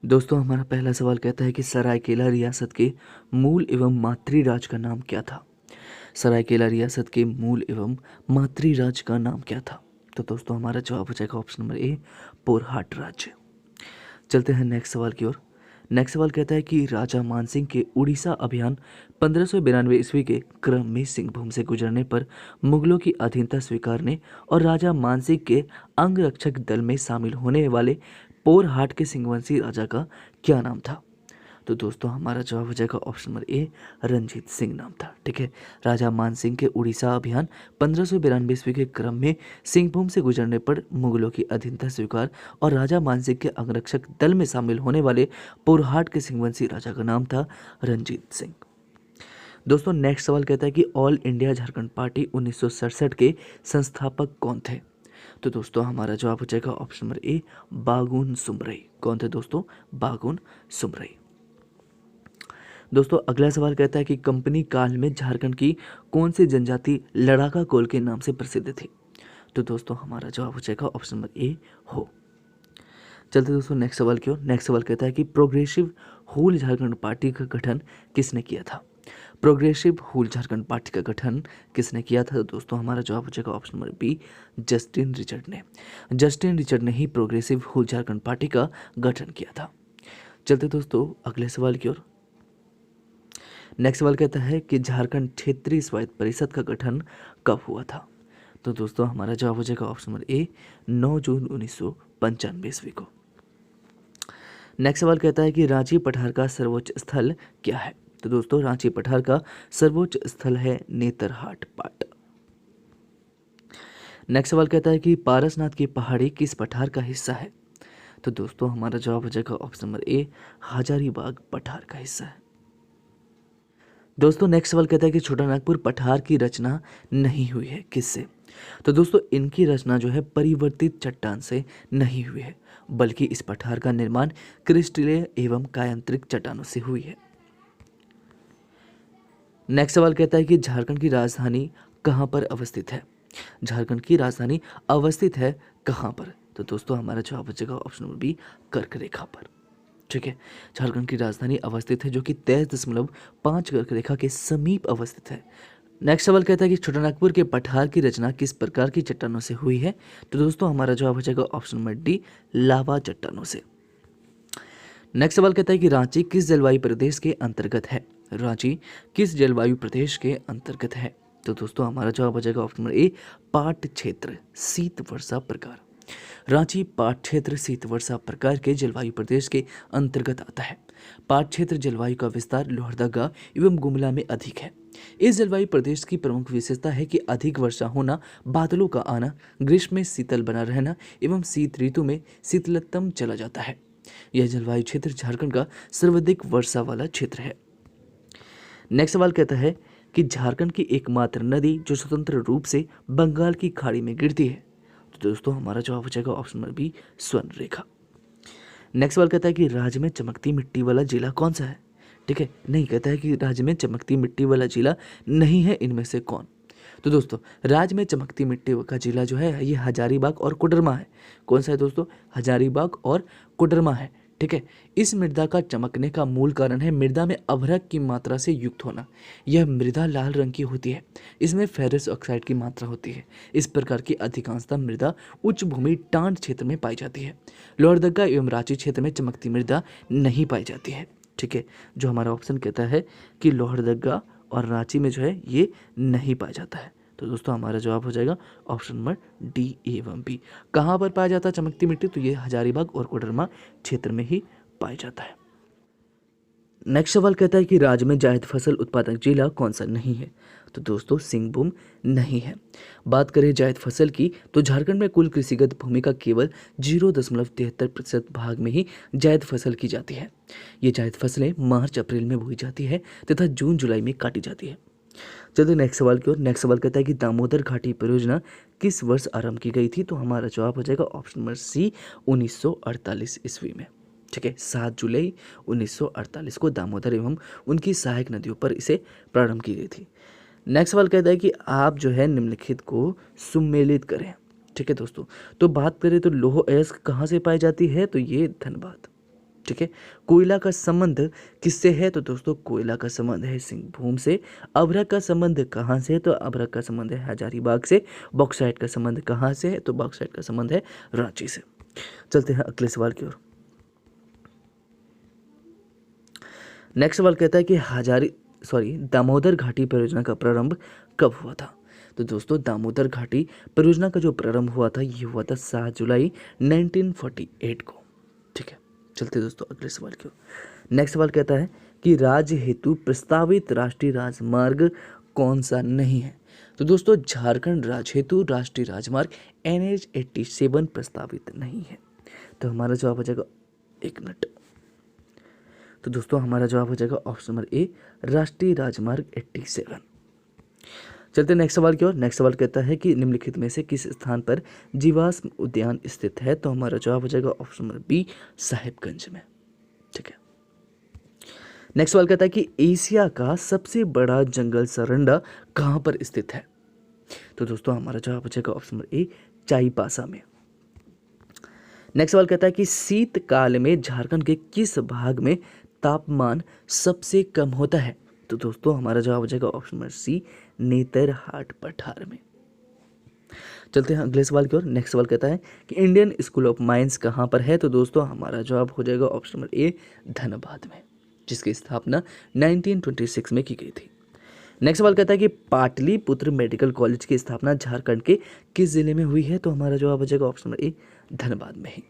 दोस्तों हमारा पहला सवाल कहता है कि सरायकेला रियासत के मूल एवं मातृराज का नाम क्या था। सरायकेला रियासत के मूल एवं मातृराज का नाम क्या था। तो दोस्तों हमारा जवाब हो जाएगा ऑप्शन नंबर ए, पोरहाट राज्य। चलते हैं नेक्स्ट सवाल की ओर। नेक्स्ट सवाल कहता है कि राजा मानसिंह के उड़ीसा अभियान 1592 ईस्वी के क्रम में सिंहभूम से गुजरने पर मुगलों की अधीनता स्वीकारने और राजा मानसिंह के अंगरक्षक दल में शामिल होने वाले पोरहाट के सिंहवंशी राजा का क्या नाम था। तो दोस्तों हमारा जवाब हो जाएगा option number A, Ranjit Singh नाम था। ठीक है, राजा मानसिंह के उड़ीसा अभियान 1592 ईस्वी के क्रम में सिंहभूम से गुजरने पर मुगलों की अधीनता स्वीकार और राजा मानसिंह के अंगरक्षक दल में शामिल होने वाले पोरहाट के सिंहवंशी राजा का नाम था रंजीत सिंह। दोस्तों नेक्स्ट सवाल कहता है कि ऑल इंडिया झारखंड पार्टी 1967 के संस्थापक कौन थे। तो दोस्तों हमारा जवाब हो जाएगा ऑप्शन नंबर ए, बागुन सुमरई। कौन थे दोस्तों? बागुन सुमरई। दोस्तों अगला सवाल कहता है कि कंपनी काल में झारखंड की कौन सी जनजाति लड़ाका कोल के नाम से प्रसिद्ध थी। तो दोस्तों हमारा जवाब हो जाएगा ऑप्शन नंबर ए, हो। चलते दोस्तों नेक्स्ट सवाल की ओर। नेक्स्ट सवाल कहता है कि प्रोग्रेसिव हुल झारखंड पार्टी का गठन किसने किया था। प्रोग्रेसिव हुल झारखंड पार्टी का गठन किसने किया था। तो दोस्तों हमारा जवाब हो जाएगा option number B, Justin Richard ने। जस्टिन रिचर्ड ने ही प्रोग्रेसिव हुल झारखंड पार्टी का गठन किया था। चलते दोस्तों अगले सवाल की ओर। नेक्स्ट सवाल कहता है कि झारखंड क्षेत्रीय स्वायत्त परिषद का गठन कब हुआ था। तो दोस्तों हमारा जवाब हो जाएगा ऑप्शन नंबर ए, 9 जून 1995 ईस्वी को। नेक्स्ट सवाल कहता है कि रांची पठार का सर्वोच्च स्थल क्या है। तो दोस्तों रांची पठार का सर्वोच्च स्थल है नेतरहाट पाट। नेक्स्ट सवाल कहता है कि पारसनाथ की पहाड़ी किस पठार का हिस्सा है। तो दोस्तों हमारा जवाब हो जाएगा ऑप्शन नंबर ए, हजारीबाग पठार का हिस्सा है। दोस्तों नेक्स्ट सवाल कहता है कि छोटा नागपुर पठार की रचना नहीं हुई है, किससे। तो दोस्तों इनकी रचना जो है परिवर्तित चट्टान से नहीं हुई है, बल्कि इस पठार का निर्माण क्रिस्टलीय एवं कायांतरिक चट्टानों से हुई है। नेक्स्ट सवाल कहता है कि झारखंड की राजधानी कहाँ पर अवस्थित है। झारखंड की राजधानी अवस्थित है कहाँ पर। तो दोस्तों हमारा जवाब हो जाएगा ऑप्शन नंबर बी, कर्क रेखा पर। ठीक है, झारखंड की राजधानी अवस्थित है जो कि 23.5 कर्क रेखा के समीप अवस्थित है। नेक्स्ट सवाल कहता है कि छोटानागपुर के पठार की रचना किस प्रकार की चट्टानों से हुई है। तो दोस्तों हमारा जवाब हो जाएगा ऑप्शन नंबर डी, लावा चट्टानों से। नेक्स्ट सवाल कहता है कि रांची किस जलवायु प्रदेश के अंतर्गत है। रांची किस जलवायु प्रदेश के अंतर्गत है। तो दोस्तों हमारा जवाब हो जाएगा ऑप्शन नंबर ए, पाट क्षेत्र शीत वर्षा प्रकार। रांची पाट क्षेत्र शीत वर्षा प्रकार के जलवायु प्रदेश के अंतर्गत आता है। पाट क्षेत्र जलवायु का विस्तार लोहरदगा एवं गुमला में अधिक है। इस जलवायु प्रदेश की प्रमुख विशेषता है कि अधिक वर्षा होना, बादलों का आना, ग्रीष्म में शीतल बना रहना एवं शीत ऋतु में शीतलतम चला जाता है। यह जलवायु क्षेत्र झारखंड का सर्वाधिक वर्षा वाला क्षेत्र है। नेक्स्ट सवाल कहता है कि झारखंड की एकमात्र नदी जो स्वतंत्र रूप से बंगाल की खाड़ी में गिरती है। तो दोस्तों हमारा जवाब हो जाएगा ऑप्शन नंबर बी, स्वर्ण रेखा। नेक्स्ट सवाल कहता है कि राज्य में चमकती मिट्टी वाला जिला कौन सा है। ठीक है, नहीं कहता है कि राज्य में चमकती मिट्टी वाला जिला नहीं है, इनमें से कौन। तो दोस्तों राज्य में चमकती मिट्टी का जिला जो है ये हजारीबाग और कोडरमा है। कौन सा है दोस्तों? हजारीबाग और कोडरमा है। ठीक है, इस मृदा का चमकने का मूल कारण है मृदा में अभ्रक की मात्रा से युक्त होना। यह मृदा लाल रंग की होती है, इसमें फेरस ऑक्साइड की मात्रा होती है। इस प्रकार की अधिकांशतः मृदा उच्च भूमि टांड क्षेत्र में पाई जाती है। लोहरदगा एवं रांची क्षेत्र में चमकती मृदा नहीं पाई जाती है। ठीक है, जो हमारा ऑप्शन कहता है कि लोहरदगा और रांची में जो है ये नहीं पाया जाता है। तो दोस्तों हमारा जवाब हो जाएगा ऑप्शन नंबर डी एवं बी। कहाँ पर पाया जाता है चमकती मिट्टी? तो ये हजारीबाग और कोडरमा क्षेत्र में ही पाया जाता है। नेक्स्ट सवाल कहता है कि राज्य में जायद फसल उत्पादक जिला कौन सा नहीं है। तो दोस्तों सिंहभूम नहीं है। बात करें जायद फसल की तो झारखंड में कुल कृषिगत भूमि का केवल 0.73% भाग में ही जायद फसल की जाती है। ये जायद फसलें मार्च अप्रैल में बोई जाती है तथा जून जुलाई में काटी जाती है। चलिए नेक्स्ट सवाल की ओर। नेक्स्ट सवाल कहता है कि दामोदर घाटी परियोजना किस वर्ष आरंभ की गई थी। तो हमारा जवाब हो जाएगा ऑप्शन नंबर सी, 1948 ईस्वी में। ठीक है, 7 जुलाई 1948 को दामोदर एवं उनकी सहायक नदियों पर इसे प्रारंभ की गई थी। नेक्स्ट सवाल कहता है कि आप जो है निम्नलिखित को सुमेलित करें। ठीक है दोस्तों, तो बात करें तो लौह अयस्क कहाँ से पाई जाती है। तो ये धनबाद। ठीक है। कोयला का संबंध किससे है? तो दोस्तों कोयला का संबंध है सिंहभूम से। अभ्रक का संबंध कहाँ से है? तो अभ्रक का संबंध है हजारीबाग से। बॉक्साइट का संबंध कहाँ से है? तो बॉक्साइट का संबंध है रांची से। चलते हैं अगले सवाल की ओर। नेक्स्ट सवाल कहता है कि दामोदर घाटी परियोजना का प्रारंभ कब हुआ था? तो दोस्तों दामोदर घाटी परियोजना का जो प्रारंभ हुआ था ये हुआ था 7 जुलाई 1948 को। ठीक है, चलते दोस्तों अगले सवाल की ओर। नेक्स्ट सवाल कहता है कि राज्य हेतु प्रस्तावित राष्ट्रीय राजमार्ग कौन सा नहीं है? तो दोस्तों झारखंड राज्य हेतु राष्ट्रीय राजमार्ग NH 87 प्रस्तावित नहीं है। तो हमारा जवाब हो जाएगा, एक मिनट, तो दोस्तों हमारा जवाब हो जाएगा ऑप्शन नंबर ए, राष्ट्रीय राजमार्ग 87। चलते नेक्स्ट सवाल की ओर। नेक्स्ट सवाल कहता है कि निम्नलिखित में से किस स्थान पर जीवाश्म उद्यान स्थित है? तो हमारा जवाब हो जाएगा ऑप्शन नंबर बी, साहिबगंज में। ठीक है। नेक्स्ट सवाल कहता है कि एशिया का सबसे बड़ा जंगल सरंडा कहां पर स्थित है? तो दोस्तों हमारा जवाब हो जाएगा ऑप्शन नंबर ए, चाईबासा में। नेक्स्ट सवाल कहता है कि शीतकाल में झारखंड के किस भाग में तापमान सबसे कम होता है? तो दोस्तों हमारा जवाब हो जाएगा ऑप्शन नंबर सी, नेतरहाट पठार में। चलते हैं अगले सवाल की ओर। नेक्स्ट सवाल कहता है कि इंडियन स्कूल ऑफ माइंस कहाँ पर है? तो दोस्तों हमारा जवाब हो जाएगा ऑप्शन नंबर ए, धनबाद में, जिसकी स्थापना 1926 में की गई थी। नेक्स्ट सवाल कहता है कि पाटलिपुत्र मेडिकल कॉलेज की स्थापना झारखंड के किस जिले में हुई है? तो हमारा जवाब हो जाएगा ऑप्शन नंबर ए, धनबाद में ही।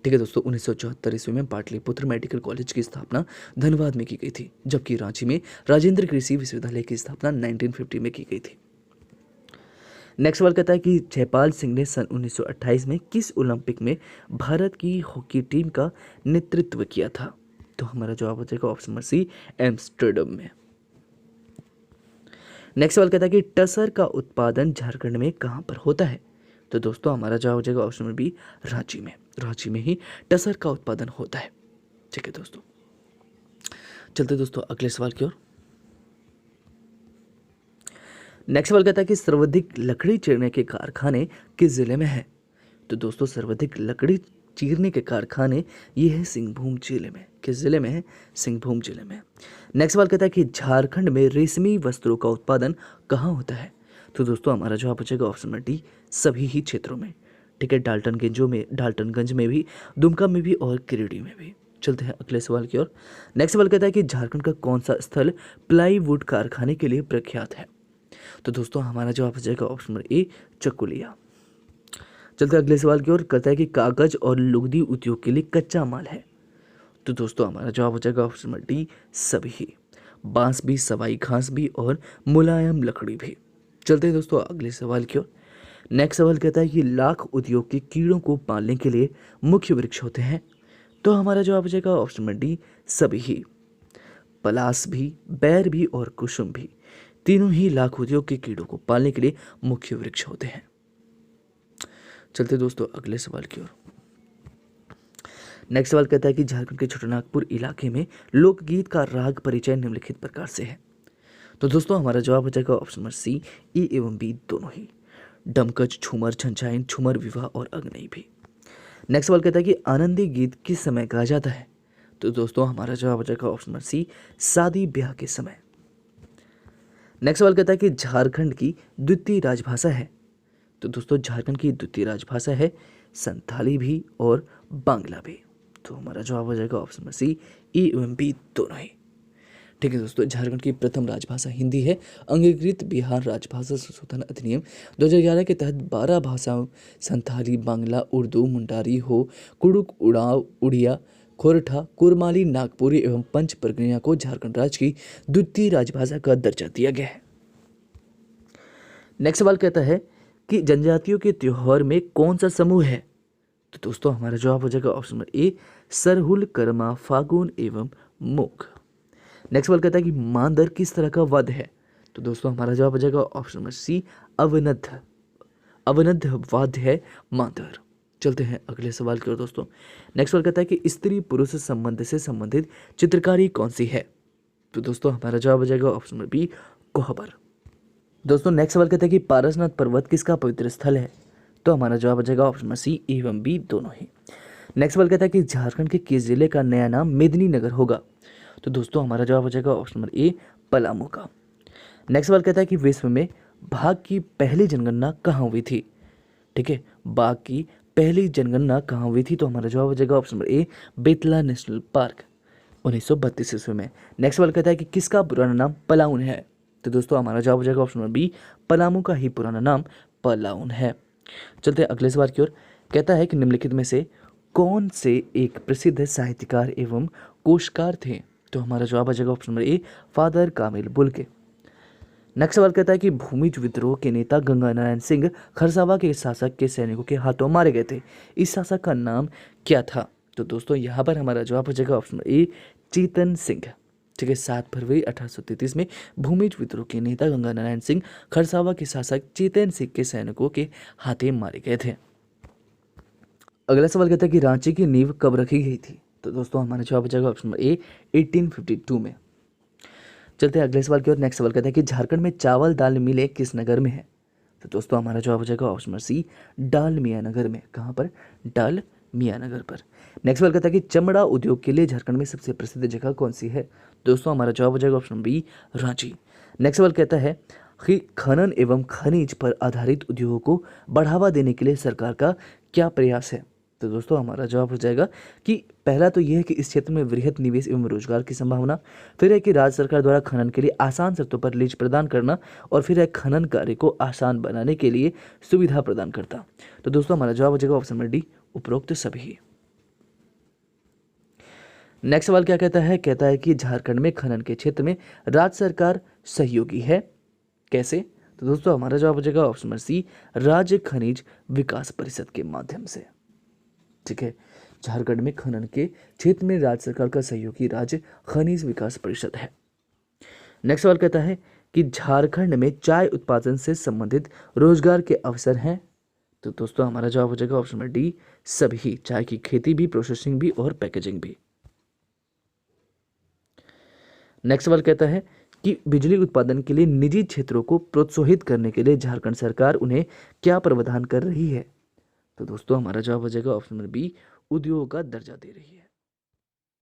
ठीक है दोस्तों, 1974 ईस्वी में पाटलिपुत्र मेडिकल कॉलेज की स्थापना धनबाद में की गई थी, जबकि रांची में राजेंद्र कृषि विश्वविद्यालय की स्थापना 1950 में की गई थी। नेक्स्ट सवाल कहता है कि जयपाल सिंह ने सन 1928 में किस ओलंपिक में भारत की हॉकी टीम का नेतृत्व किया था? तो हमारा जवाब हो जाएगा ऑप्शन नंबर सी, एम्स्टर्डम में। नेक्स्ट सवाल कहता है कि टसर का उत्पादन झारखंड में कहां पर होता है? तो दोस्तों हमारा जवाब हो जाएगा ऑप्शन नंबर बी, रांची में। रांची में ही टसर का उत्पादन होता है। ठीक है दोस्तों, चलते दोस्तों अगले सवाल की ओर। नेक्स्ट सवाल कहता है कि सर्वाधिक लकड़ी चीरने के कारखाने किस जिले में है? तो दोस्तों सर्वाधिक लकड़ी चीरने के कारखाने ये है सिंहभूम जिले में। किस जिले में है? सिंहभूम जिले में। नेक्स्ट सवाल कहता है कि झारखंड में रेशमी वस्त्रों का उत्पादन कहाँ होता है? तो दोस्तों हमारा जवाब हो जाएगा ऑप्शन नंबर डी, सभी ही क्षेत्रों में। ठीक है, डाल्टनगंज में भी, दुमका में भी और गिरिडीह में भी। चलते हैं अगले सवाल की ओर। नेक्स्ट सवाल कहता है कि झारखंड का कौन सा स्थल प्लाईवुड कारखाने के लिए प्रख्यात है? तो दोस्तों हमारा जवाब हो जाएगा ऑप्शन नंबर ए, चकुलिया। चलते अगले सवाल की ओर। कहता है कि कागज और लुगदी उद्योग के लिए कच्चा माल है? तो दोस्तों हमारा जवाब हो जाएगा ऑप्शन नंबर डी, सभी ही। बांस भी, सवाई घास भी और मुलायम लकड़ी भी। चलते हैं दोस्तों अगले सवाल की ओर। नेक्स्ट सवाल कहता है कि लाख उद्योग के कीड़ों को पालने के लिए मुख्य वृक्ष होते हैं? तो हमारा जवाब हो जाएगा ऑप्शन नंबर डी, सभी ही। पलास भी, बैर भी और कुसुम भी, तीनों ही लाख उद्योग के कीड़ों को पालने के लिए मुख्य वृक्ष होते हैं। चलते दोस्तों अगले सवाल की ओर। नेक्स्ट सवाल कहता है कि झारखंड के छोटानागपुर इलाके में लोकगीत का राग परिचय निम्नलिखित प्रकार से है? तो दोस्तों हमारा जवाब हो जाएगा ऑप्शन नंबर सी, ए एवं बी दोनों ही। डमकच, झूमर, झंझाइन, झूमर, विवाह और अग्नि भी। नेक्स्ट सवाल कहता है कि आनंदी गीत किस समय गाया जाता है? तो दोस्तों हमारा जवाब हो जाएगा ऑप्शन नंबर सी, शादी ब्याह के समय। नेक्स्ट सवाल कहता है कि झारखंड की द्वितीय राजभाषा है? तो दोस्तों झारखंड की द्वितीय राजभाषा है संथाली भी और बांग्ला भी। तो हमारा जवाब हो जाएगा ऑप्शन नंबर सी, ए एवं बी दोनों ही। ठीक है दोस्तों, झारखंड की प्रथम राजभाषा हिंदी है। अंगीकृत बिहार राजभाषा संशोधन अधिनियम 2011 के तहत 12 भाषाओं संथाली, बांग्ला, उर्दू, मुंडारी हो, कुड़ुक, उड़ाव, उड़िया, खोरठा, कुरमाली, नागपुरी एवं पंच परगनिया को झारखंड राज्य की द्वितीय राजभाषा का दर्जा दिया गया है। नेक्स्ट सवाल कहता है कि जनजातियों के त्योहार में कौन सा समूह है? तो दोस्तों हमारा जवाब हो जाएगा option number A, Sarhul, Karma, Phagun एवं मोग। नेक्स्ट सवाल कहता है कि मांदर किस तरह का वाद्य है? तो दोस्तों हमारा जवाब हो जाएगा ऑप्शन नंबर सी, अवनद्ध वाद्य है मांदर। चलते हैं अगले सवाल की ओर दोस्तों। नेक्स्ट सवाल कहता है कि स्त्री पुरुष संबंध से संबंधित चित्रकारी कौन सी है? तो दोस्तों हमारा जवाब हो जाएगा ऑप्शन नंबर बी, कोहबर। दोस्तों नेक्स्ट सवाल कहता है कि पारसनाथ पर्वत किसका पवित्र स्थल है? तो हमारा जवाब हो जाएगा ऑप्शन नंबर सी, ए एवं बी दोनों ही। नेक्स्ट सवाल कहता है कि झारखंड के किस जिले का नया नाम मेदिनीनगर होगा? तो दोस्तों हमारा जवाब हो जाएगा ऑप्शन नंबर ए, पलामू का। नेक्स्ट सवाल कहता है कि विश्व में बाघ की पहली जनगणना कहाँ हुई थी? ठीक है, बाघ की पहली जनगणना कहाँ हुई थी? तो हमारा जवाब हो जाएगा ऑप्शन नंबर ए, बेतला नेशनल पार्क, 1932 ईस्वी में। नेक्स्ट सवाल कहता है कि किसका पुराना नाम पलाउन है? तो दोस्तों हमारा जवाब हो जाएगा ऑप्शन नंबर बी, पलामू का ही पुराना नाम पलाउन है। चलते हैं अगले सवाल की ओर। कहता है कि निम्नलिखित में से कौन से एक प्रसिद्ध साहित्यकार एवं कोशकार थे? तो हमारा जवाब आ जाएगा ऑप्शन नंबर ए, फादर कामिल बुल्के। नेक्स्ट सवाल कहता है कि भूमिज विद्रोह के नेता गंगा नारायण सिंह खरसावा के शासक के सैनिकों के हाथों मारे गए थे। इस शासक का नाम क्या था? तो दोस्तों यहाँ पर हमारा जवाब हो जाएगा ऑप्शन नंबर ए, चेतन सिंह। ठीक है, 7 फरवरी 1833 में भूमिज विद्रोह के नेता गंगा नारायण सिंह खरसावा के शासक चेतन सिंह के सैनिकों के हाथे मारे गए थे। अगला सवाल कहता है कि रांची की नींव कब रखी गई थी? तो दोस्तों हमारा जवाब हो जाएगा ऑप्शन नंबर ए, 1852 में। चलते हैं अगले सवाल की ओर। नेक्स्ट सवाल कहता है कि झारखंड में चावल दाल मिलें किस नगर में है? तो दोस्तों हमारा जवाब हो जाएगा ऑप्शन नंबर सी, डालमिया नगर में। कहाँ पर? डालमिया नगर पर। नेक्स्ट सवाल कहता है कि चमड़ा उद्योग के लिए झारखंड में सबसे प्रसिद्ध जगह कौन सी है? दोस्तों हमारा जवाब हो जाएगा option number B, Ranchi. Next सवाल कहता है कि खनन एवं खनिज पर आधारित उद्योगों को बढ़ावा देने के लिए सरकार का क्या प्रयास है? तो दोस्तों हमारा जवाब हो जाएगा कि पहला तो यह है कि इस क्षेत्र में वृहद निवेश एवं रोजगार की संभावना, फिर है कि राज्य सरकार द्वारा खनन के लिए आसान शर्तों पर लीज प्रदान करना, और फिर है खनन कार्य को आसान बनाने के लिए सुविधा प्रदान करता। तो दोस्तों हमारा जवाब हो जाएगा ऑप्शन नंबर डी, उपरोक्त सभी। नेक्स्ट सवाल क्या कहता है? कहता है कि झारखंड में खनन के क्षेत्र में राज्य सरकार सहयोगी है, कैसे? तो दोस्तों हमारा जवाब हो जाएगा ऑप्शन नंबर सी, राज्य खनिज विकास परिषद के माध्यम से। ठीक है, झारखंड में खनन के क्षेत्र में राज्य सरकार का सहयोगी राज्य खनिज विकास परिषद है। नेक्स्ट सवाल कहता है कि झारखंड में चाय उत्पादन से संबंधित रोजगार के अवसर हैं। तो दोस्तों हमारा जवाब हो जाएगा ऑप्शन नंबर डी, सभी, चाय की खेती भी, प्रोसेसिंग भी और पैकेजिंग भी। नेक्स्ट सवाल कहता है कि बिजली उत्पादन के लिए निजी क्षेत्रों को प्रोत्साहित करने के लिए झारखंड सरकार उन्हें क्या प्रावधान कर रही है? तो दोस्तों हमारा जवाब हो जाएगा ऑप्शन नंबर बी, उद्योग का दर्जा दे रही है।